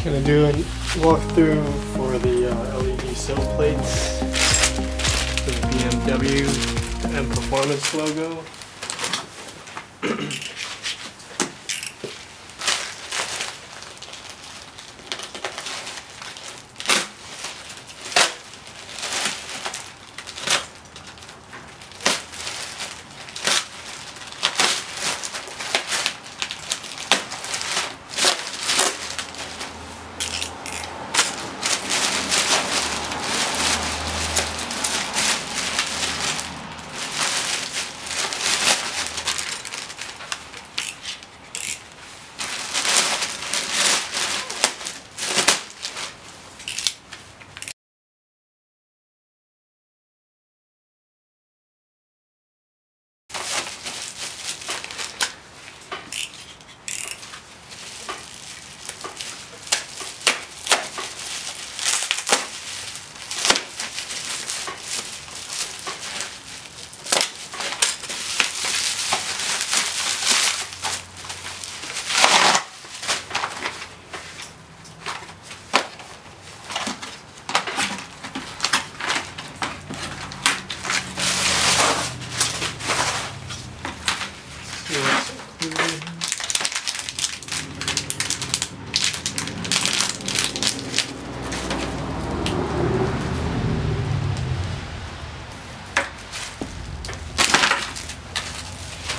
Just gonna do a walkthrough for the LED sill plates for the BMW and Performance logo.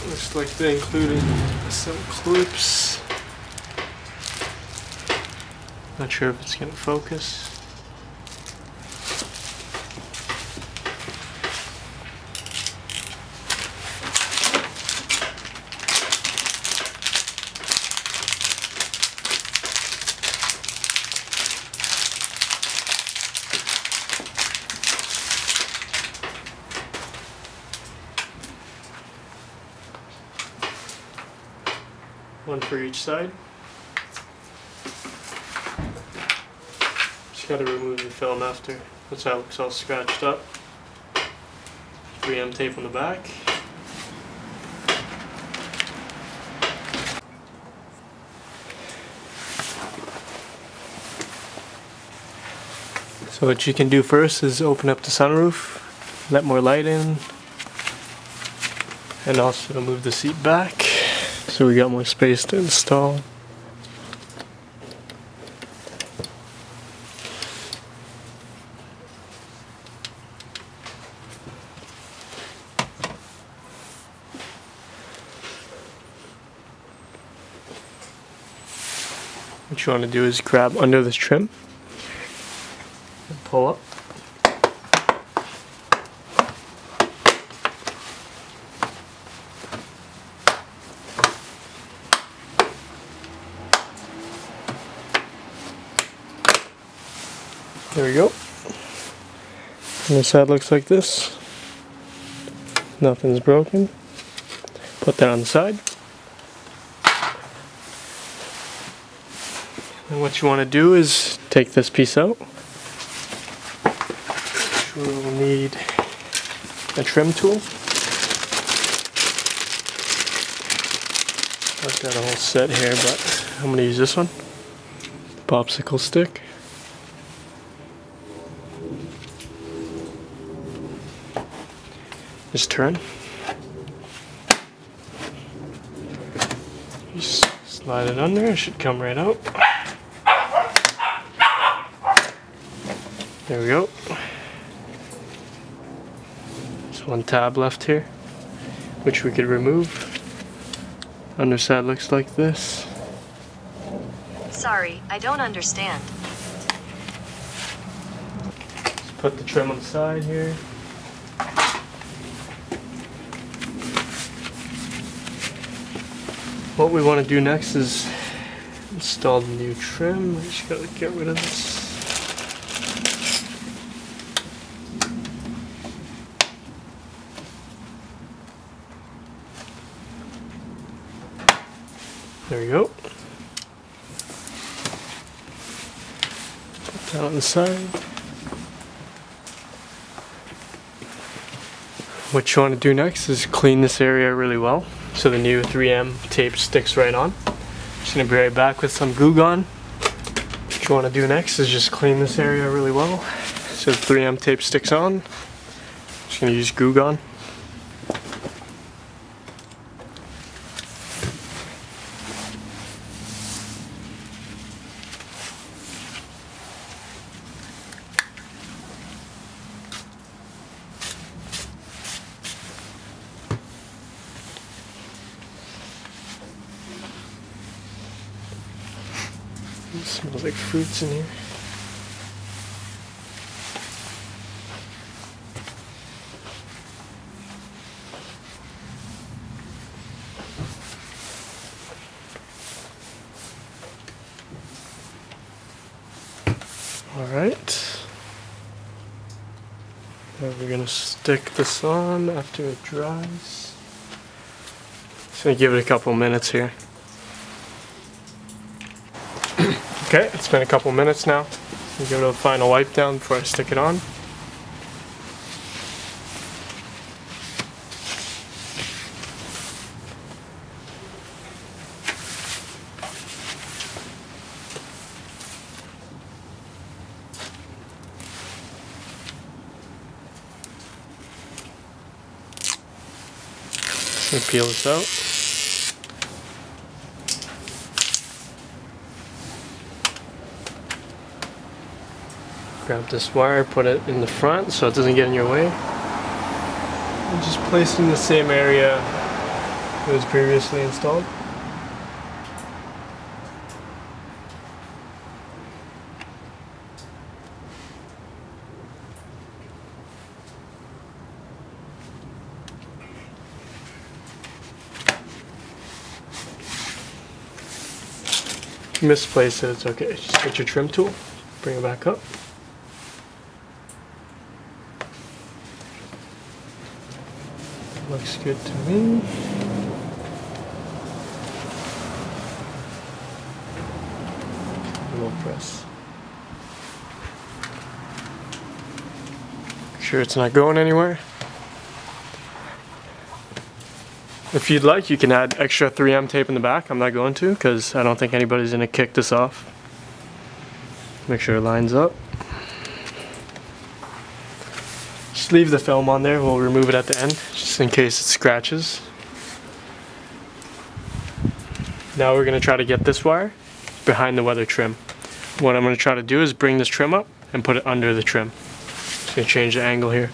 Looks like they included some clips. Not sure if it's gonna focus. One for each side. Just gotta remove the film after. That's how it looks all scratched up. 3M tape on the back. So what you can do first is open up the sunroof, let more light in, and also move the seat back so we got more space to install. What you want to do is grab under this trim and pull up. There we go. And this side looks like this. Nothing's broken. Put that on the side. And what you want to do is take this piece out. We'll need a trim tool. I've got a whole set here, but I'm going to use this one. Popsicle stick. Just turn. Just slide it under, it should come right out. There we go. There's one tab left here, which we could remove. Underside looks like this. Sorry, I don't understand. Just put the trim on the side here. What we want to do next is install the new trim. We just gotta get rid of this. There we go. Put that on the side. What you want to do next is clean this area really well so the new 3M tape sticks right on. Just gonna be right back with some Goo Gone. What you want to do next is just clean this area really well so the 3M tape sticks on. Just going to use Goo Gone. It smells like fruits in here. Alright. Now we're going to stick this on after it dries. Just going to give it a couple minutes here. Okay, it's been a couple minutes now. I'll give it a final wipe down before I stick it on. Just peel this out. Grab this wire, put it in the front so it doesn't get in your way. And just place it in the same area it was previously installed. If you misplace it, it's okay. Just get your trim tool, bring it back up. Looks good to me. A little press. Make sure it's not going anywhere. If you'd like, you can add extra 3M tape in the back. I'm not going to because I don't think anybody's going to kick this off. Make sure it lines up. Just leave the film on there. We'll remove it at the end just in case it scratches. Now we're going to try to get this wire behind the weather trim. What I'm going to try to do is bring this trim up and put it under the trim. Just going to change the angle here.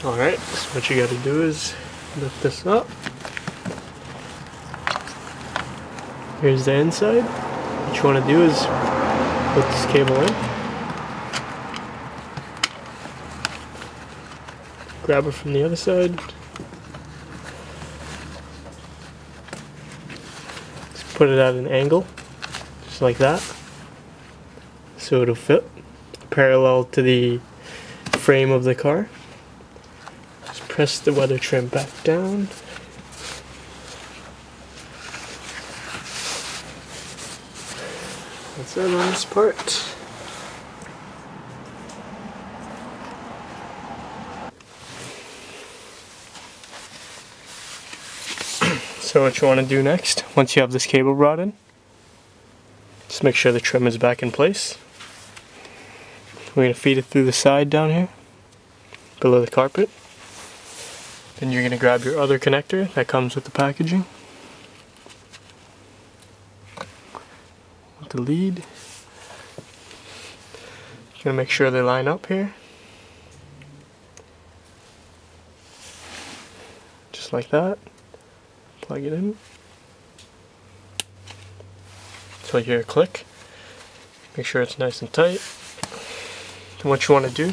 Alright, so what you got to do is lift this up. Here's the inside. What you want to do is put this cable in. Grab it from the other side. Just put it at an angle, just like that, so it'll fit parallel to the frame of the car. Just press the weather trim back down. That's it on this part. So what you want to do next, once you have this cable brought in, just make sure the trim is back in place. We're going to feed it through the side down here, below the carpet. Then you're going to grab your other connector that comes with the packaging. With the lead. You're going to make sure they line up here. Just like that. Plug it in. So you hear a click. Make sure it's nice and tight. And what you want to do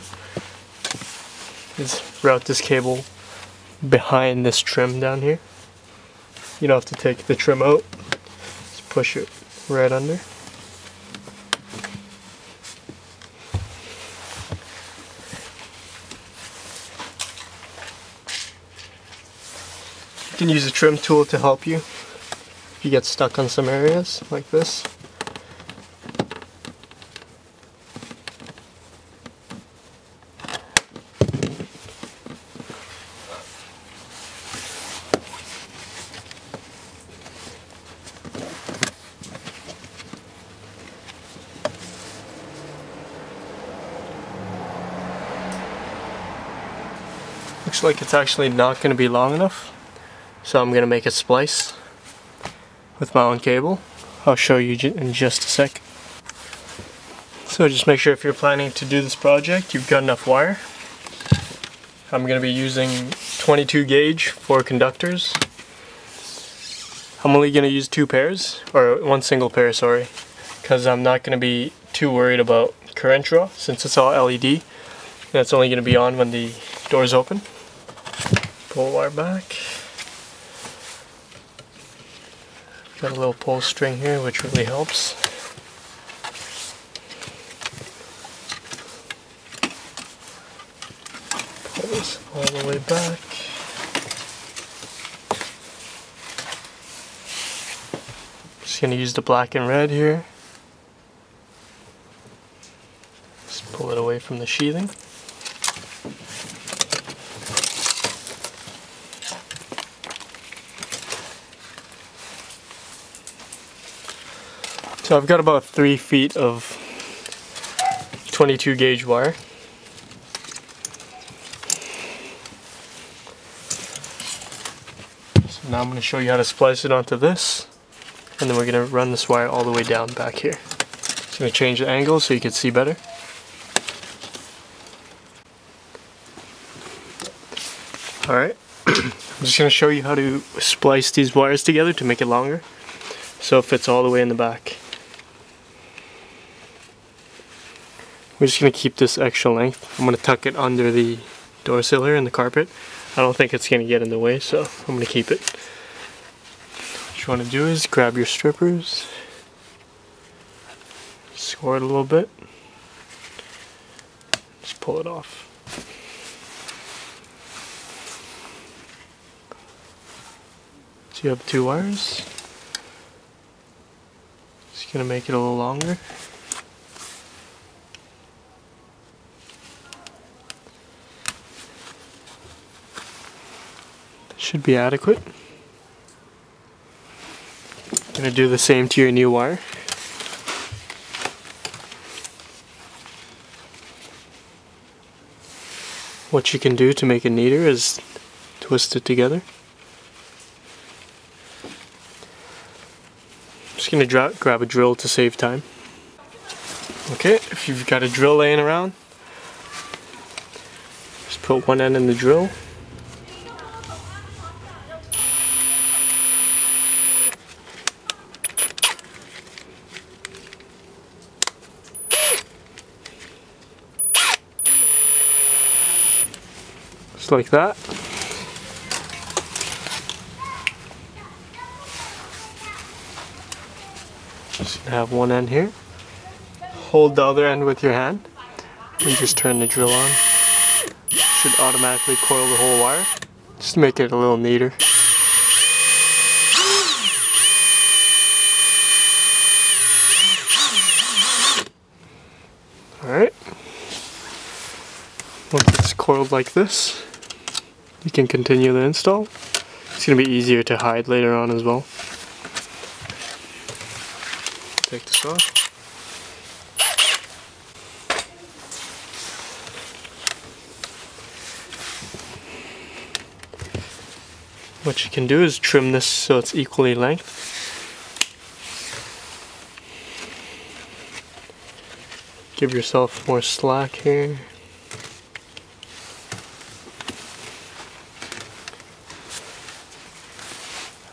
is route this cable behind this trim down here. You don't have to take the trim out. Just push it right under. You can use a trim tool to help you if you get stuck on some areas like this. looks like it's actually not going to be long enough, so I'm going to make a splice with my own cable. I'll show you in just a sec. So just make sure if you're planning to do this project, you've got enough wire. I'm going to be using 22 gauge for conductors. I'm only going to use 2 pairs, or 1 single pair, sorry, because I'm not going to be too worried about current draw since it's all LED, and it's only going to be on when the doors open. Pull the wire back. Got a little pull string here, which really helps. Pull this all the way back. Just going to use the black and red here. Just pull it away from the sheathing. So I've got about 3 feet of 22 gauge wire. So now I'm going to show you how to splice it onto this, and then we're going to run this wire all the way down back here. Just going to change the angle so you can see better. Alright, I'm just going to show you how to splice these wires together to make it longer, so it fits all the way in the back. We're just going to keep this extra length. I'm going to tuck it under the dorsal here in the carpet. I don't think it's going to get in the way, so I'm going to keep it. What you want to do is grab your strippers, score it a little bit, just pull it off. So you have 2 wires. Just going to make it a little longer. Should be adequate. Gonna do the same to your new wire. What you can do to make it neater is twist it together. Just gonna grab a drill to save time. Okay, if you've got a drill laying around, just put one end in the drill. Just like that. Just gonna have one end here. Hold the other end with your hand and just turn the drill on. Should automatically coil the whole wire, just to make it a little neater. Alright. Once it's coiled like this, you can continue the install. It's going to be easier to hide later on as well. Take this off. What you can do is trim this so it's equally length. Give yourself more slack here.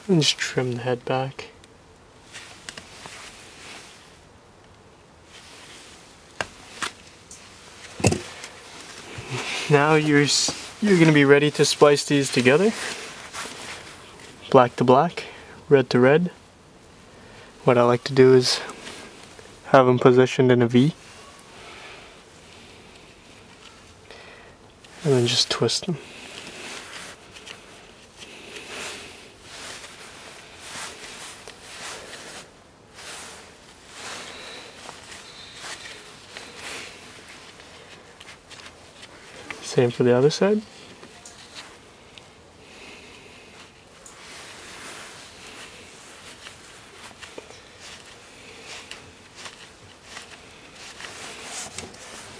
And just trim the head back. Now you're going to be ready to splice these together. Black to black, red to red. What I like to do is have them positioned in a V. And then just twist them. Same for the other side.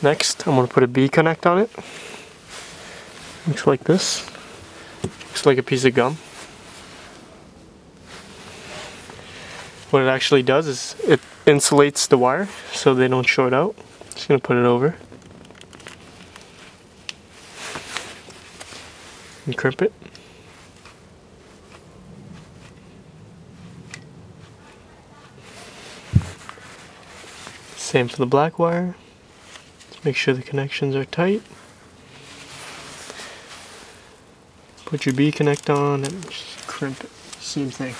Next, I'm going to put a B connect on it. Looks like this. Looks like a piece of gum. What it actually does is it insulates the wire so they don't short out. Just gonna put it over and crimp it. Same for the black wire. Just make sure the connections are tight. Put your B connect on and just crimp it. Same thing.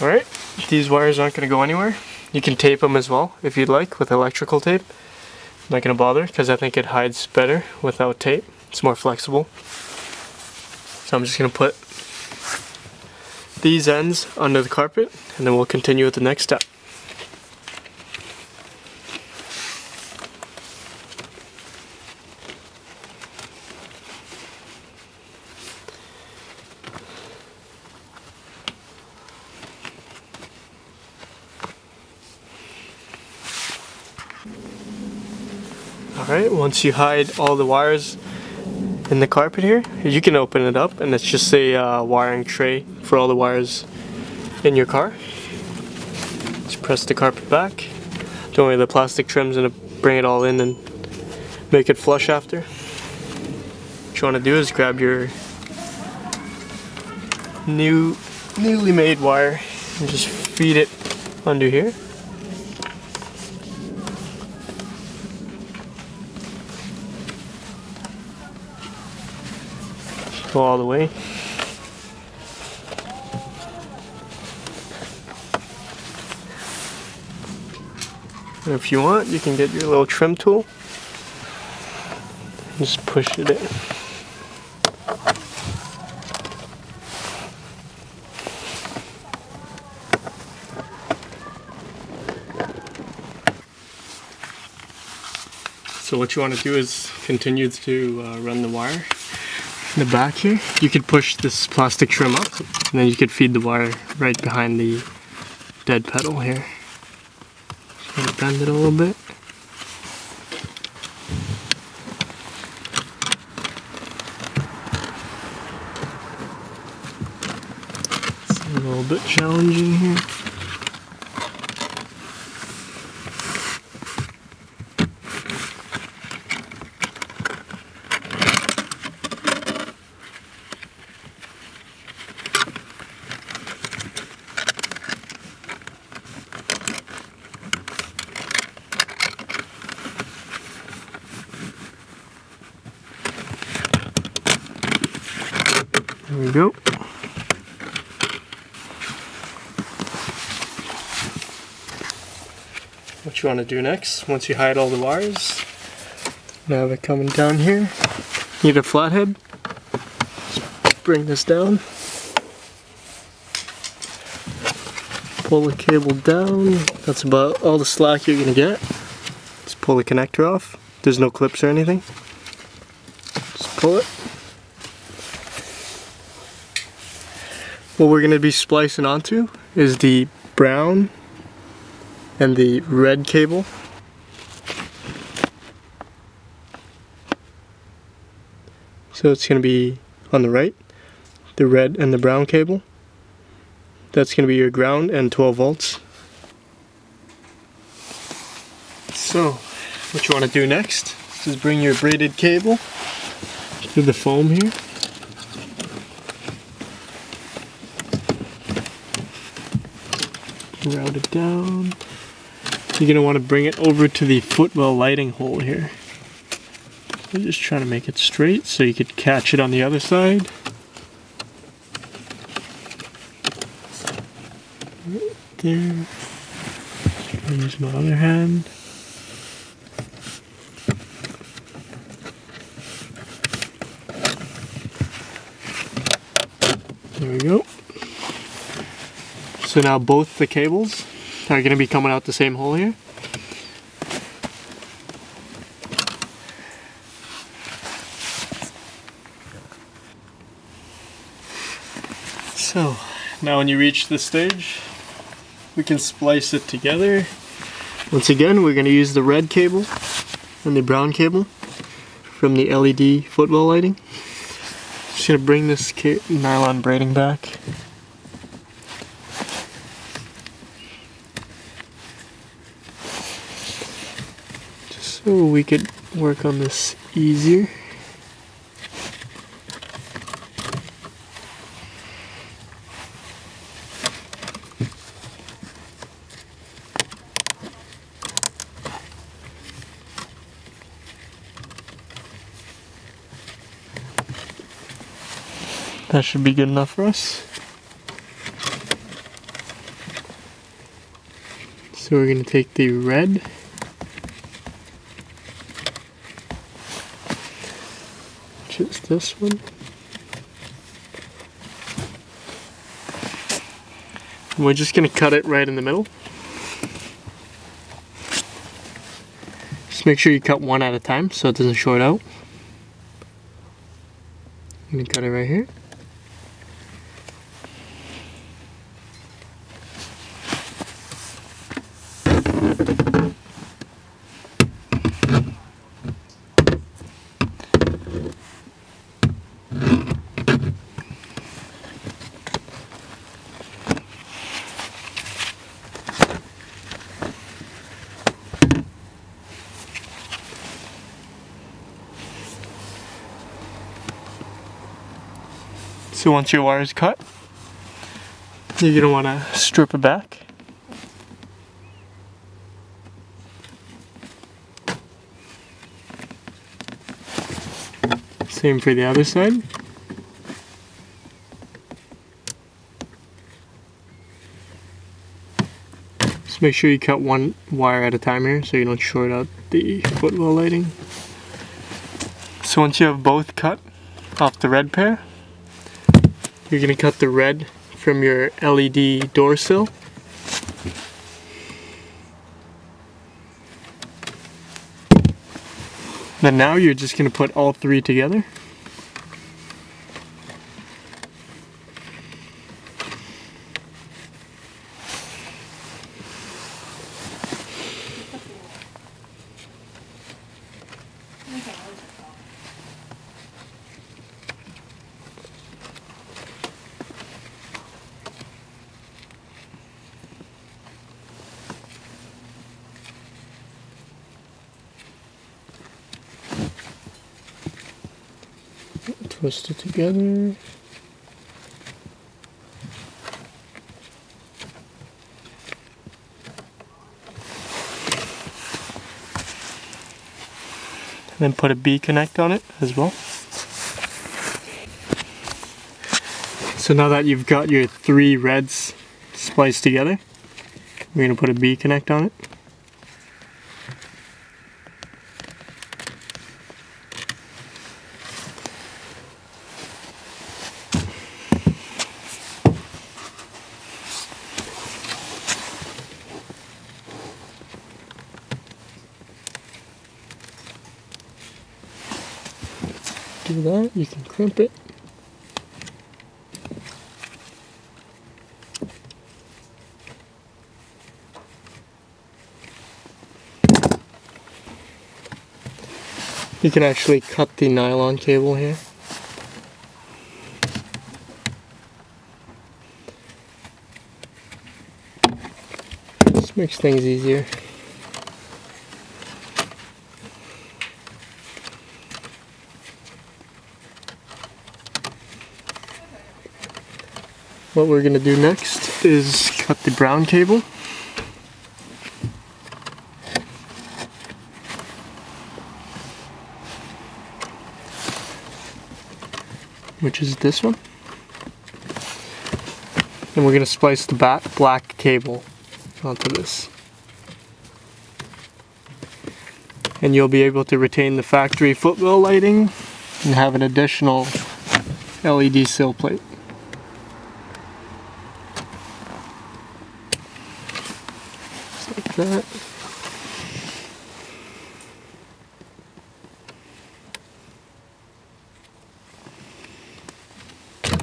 Alright, these wires aren't going to go anywhere. You can tape them as well if you'd like with electrical tape. I'm not going to bother because I think it hides better without tape. It's more flexible. So I'm just going to put these ends under the carpet and then we'll continue with the next step. Alright, once you hide all the wires in the carpet here, you can open it up and it's just a wiring tray for all the wires in your car. Just press the carpet back. Don't worry, the plastic trim's gonna bring it all in and make it flush after. What you want to do is grab your newly made wire and just feed it under here. Go all the way. And if you want, you can get your little trim tool. Just push it in. So what you want to do is continue to run the wire in the back here. You could push this plastic trim up and then you could feed the wire right behind the dead pedal here. Just gonna bend it a little bit. It's a little bit challenging here. There we go. What you want to do next, once you hide all the wires, now have it coming down here. Need a flathead. Just bring this down. Pull the cable down. That's about all the slack you're going to get. Just pull the connector off. There's no clips or anything. Just pull it. What we're going to be splicing onto is the brown and the red cable. So it's going to be on the right, the red and the brown cable. That's going to be your ground and 12 volts. So what you want to do next is bring your braided cable through the foam here. Route it down. You're going to want to bring it over to the footwell lighting hole here. I'm just trying to make it straight so you could catch it on the other side. Right there. I'll use my other hand. There we go. So now both the cables are going to be coming out the same hole here. So now when you reach this stage, we can splice it together. Once again, we're going to use the red cable and the brown cable from the LED footwell lighting. Just going to bring this nylon braiding back. Just so we could work on this easier. That should be good enough for us. So we're going to take the red, which is this one, and we're just going to cut it right in the middle. Just make sure you cut one at a time so it doesn't short out. I'm going to cut it right here. So once your wire is cut, you're going to want to strip it back. Same for the other side. Just make sure you cut one wire at a time here so you don't short out the footwell lighting. So once you have both cut off the red pair, you're going to cut the red from your LED dorsal. Then now you're just going to put all three together. Twist it together. And then put a B connect on it as well. So now that you've got your three reds spliced together, we're going to put a B connect on it. Do that, you can crimp it. You can actually cut the nylon cable here. This makes things easier. What we're going to do next is cut the brown cable. Which is this one. And we're going to splice the black cable onto this. And you'll be able to retain the factory footwell lighting and have an additional LED sill plate. Like that.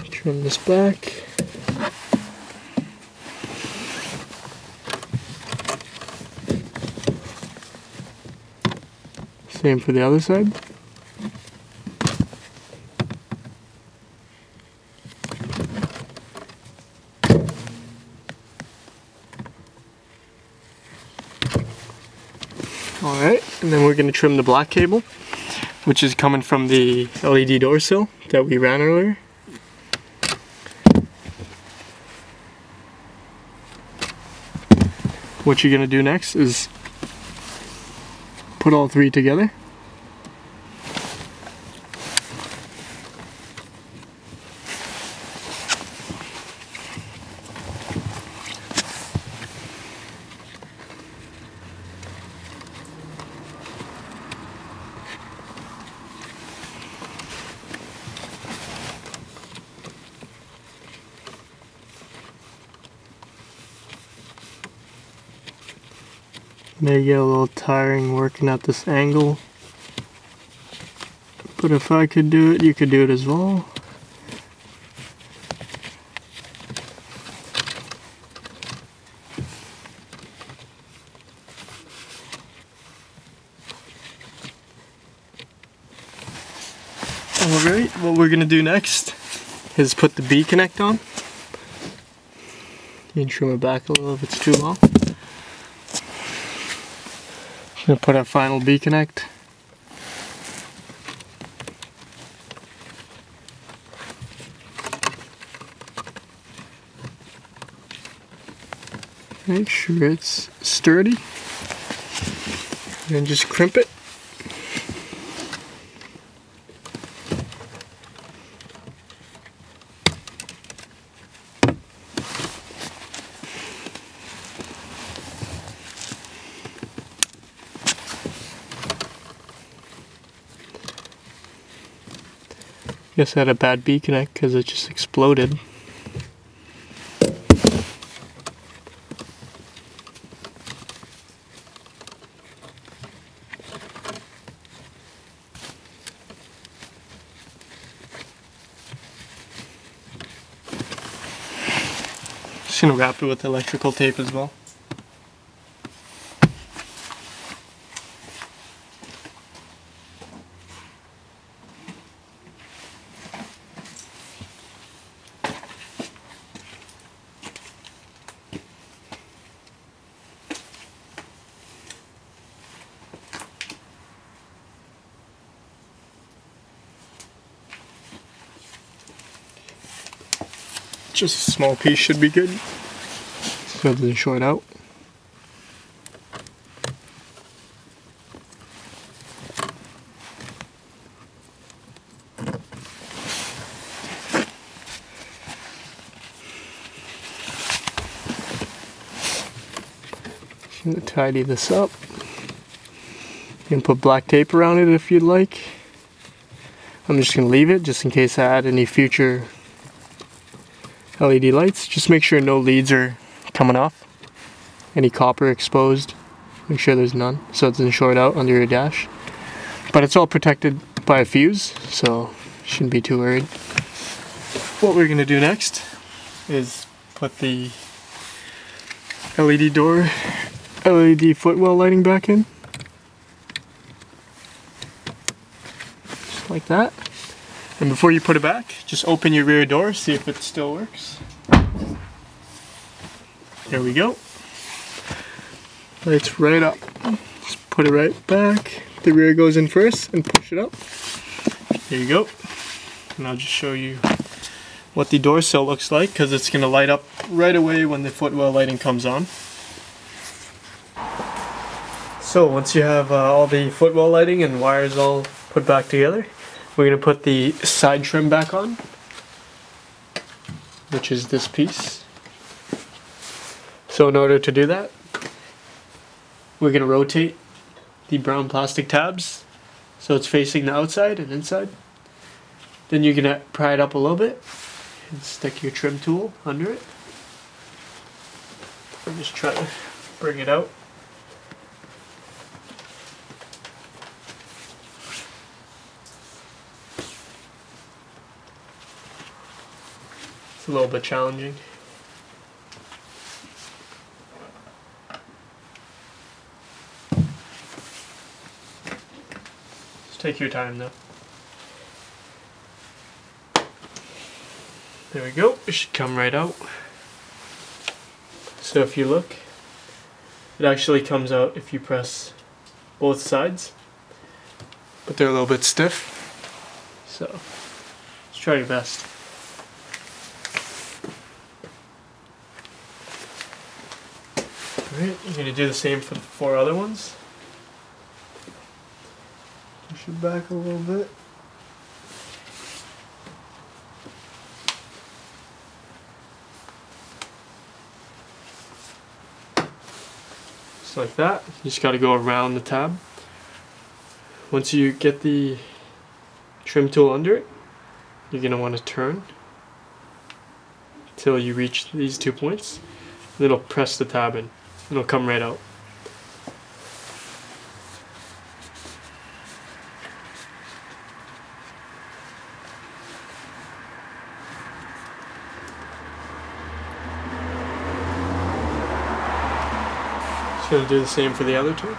Trim this back. Same for the other side. Alright, and then we're going to trim the black cable, which is coming from the LED dorsal that we ran earlier. What you're going to do next is put all three together. May get a little tiring working at this angle, but if I could do it, you could do it as well. Alright, what we're going to do next is put the B connect on. You can trim it back a little if it's too long. I'm going to put our final B connect. Make sure it's sturdy. And just crimp it. Guess I had a bad B connect because it just exploded. Just gonna wrap it with electrical tape as well. Just a small piece should be good, so it doesn't short out. Just gonna tidy this up. You can put black tape around it if you'd like. I'm just gonna leave it just in case I add any future LED lights. Just make sure no leads are coming off. Any copper exposed, make sure there's none so it doesn't short out under your dash. But it's all protected by a fuse, so shouldn't be too worried. What we're gonna do next is put the LED door, LED footwell lighting back in. Just like that. And before you put it back, just open your rear door, see if it still works. There we go. Lights right up. Just put it right back. The rear goes in first and push it up. There you go. And I'll just show you what the door sill looks like because it's going to light up right away when the footwell lighting comes on. So once you have all the footwell lighting and wires all put back together, we're going to put the side trim back on, which is this piece. So in order to do that, we're going to rotate the brown plastic tabs so it's facing the outside and inside. Then you're going to pry it up a little bit and stick your trim tool under it. And just try to bring it out. It's a little bit challenging. Take your time though. There we go, it should come right out. So if you look, it actually comes out if you press both sides, but they're a little bit stiff, so let's try your best. Alright, you're going to do the same for the 4 other ones. Push it back a little bit. Just like that. You just got to go around the tab. Once you get the trim tool under it, you're going to want to turn until you reach these 2 points. And it'll press the tab in. It'll come right out. Just going to do the same for the other 2.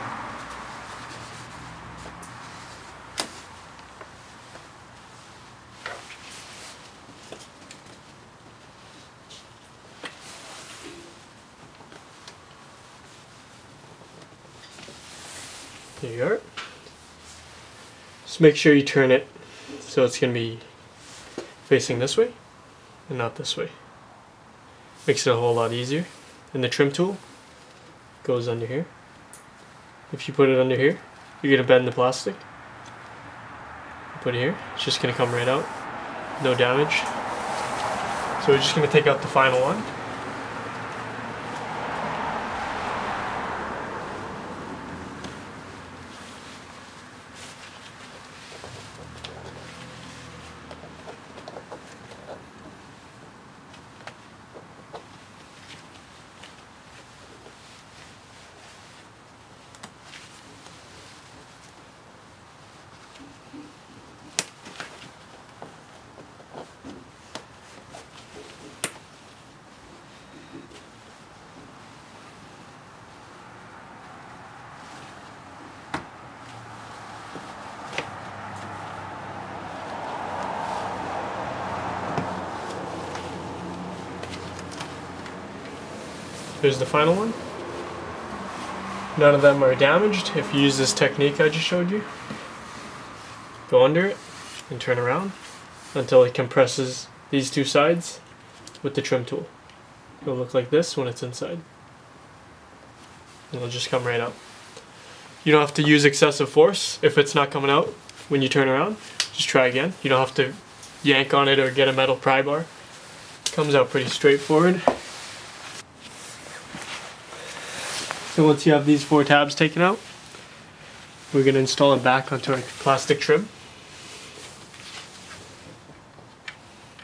There you are. Just make sure you turn it so it's going to be facing this way and not this way. Makes it a whole lot easier. And the trim tool goes under here. If you put it under here, you're going to bend the plastic. Put it here, it's just going to come right out. No damage. So we're just going to take out the final one. Here's the final one. None of them are damaged if you use this technique I just showed you. Go under it and turn around until it compresses these 2 sides with the trim tool. It'll look like this when it's inside. It'll just come right out. You don't have to use excessive force if it's not coming out when you turn around. Just try again. You don't have to yank on it or get a metal pry bar. It comes out pretty straightforward. So once you have these 4 tabs taken out, we're going to install it back onto our plastic trim.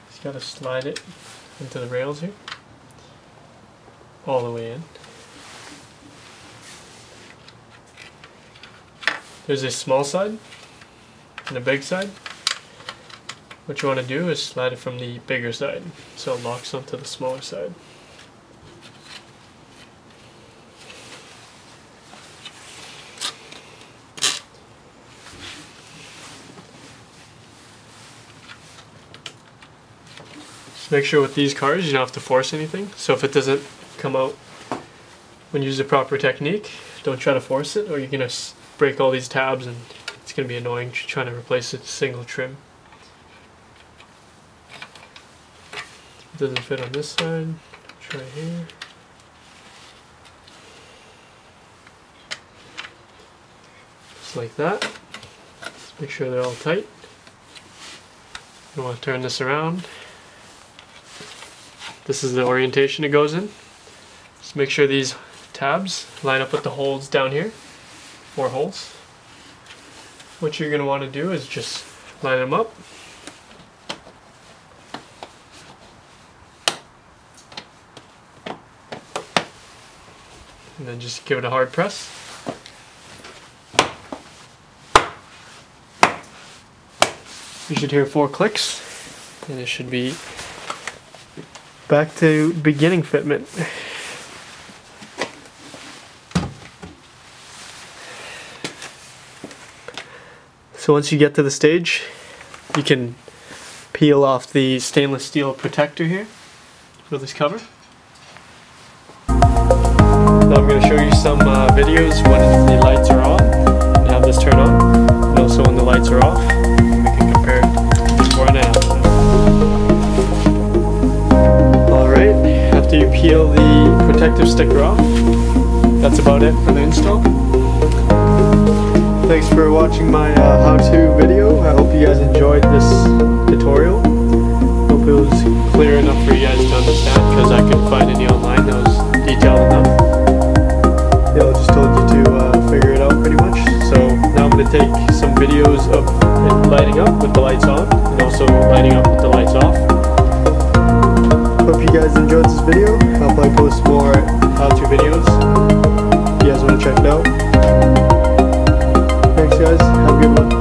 Just got to slide it into the rails here, all the way in. There's a small side and a big side. What you want to do is slide it from the bigger side so it locks onto the smaller side. Make sure with these cars you don't have to force anything, so if it doesn't come out when you use the proper technique, don't try to force it or you're going to break all these tabs and it's going to be annoying trying to replace a single trim. It doesn't fit on this side, try here. Just like that. Just make sure they're all tight. You want to turn this around. This is the orientation it goes in. Just make sure these tabs line up with the holes down here. 4 holes. What you're going to want to do is just line them up. And then just give it a hard press. You should hear 4 clicks and it should be back to beginning fitment. So once you get to the stage, you can peel off the stainless steel protector here for this cover. Now I'm going to show you some videos when the lights are on and have this turn on, and also when the lights are off. We can compare before and after. Alright, after you peel the protective sticker off, that's about it for the install. Thanks for watching my how-to video. I hope you guys enjoyed this tutorial. Hope it was clear enough for you guys to understand, because I couldn't find any online that was detailed enough. They all just told you to figure it out pretty much. So now I'm going to take some videos of it lighting up with the lights on, and also lighting up with the lights off. Hope you guys enjoyed this video. I'll probably post more how-to videos if you guys want to check it out. Thanks guys, have a good one.